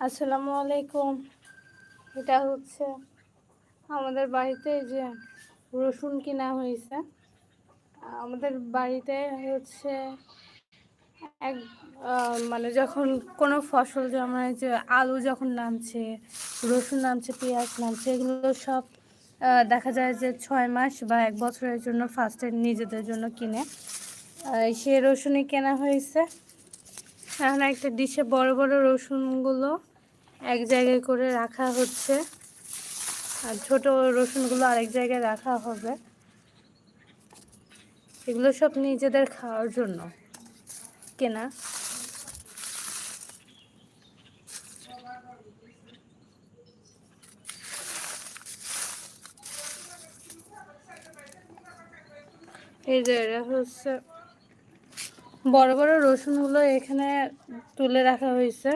আসসালামু আলাইকুম। এটা হচ্ছে আমাদের বাড়িতে যে রসুন কিনা হয়েছে। আমাদের বাড়িতে হচ্ছে এক মানে যখন কোনো ফসল জন্মায়, যে আলু যখন নামছে, রসুন নামছে, পেঁয়াজ নামছে, এগুলো সব দেখা যায় যে 6 মাস বা 1 বছরের জন্য ফার্স্টে নিজেদের জন্য কিনে সে রসুনই কেনা হয়েছে। এখন একটা ডিশে বড় বড় রসুনগুলো এক জায়গায় করে রাখা হচ্ছে, আর ছোট রসুনগুলো আরেক জায়গায় রাখা হবে। এগুলো সব নিজেদের খাওয়ার জন্য কেনা। এই যে এটা হচ্ছে বড় বড় রসুনগুলো এখানে তুলে রাখা হয়েছে।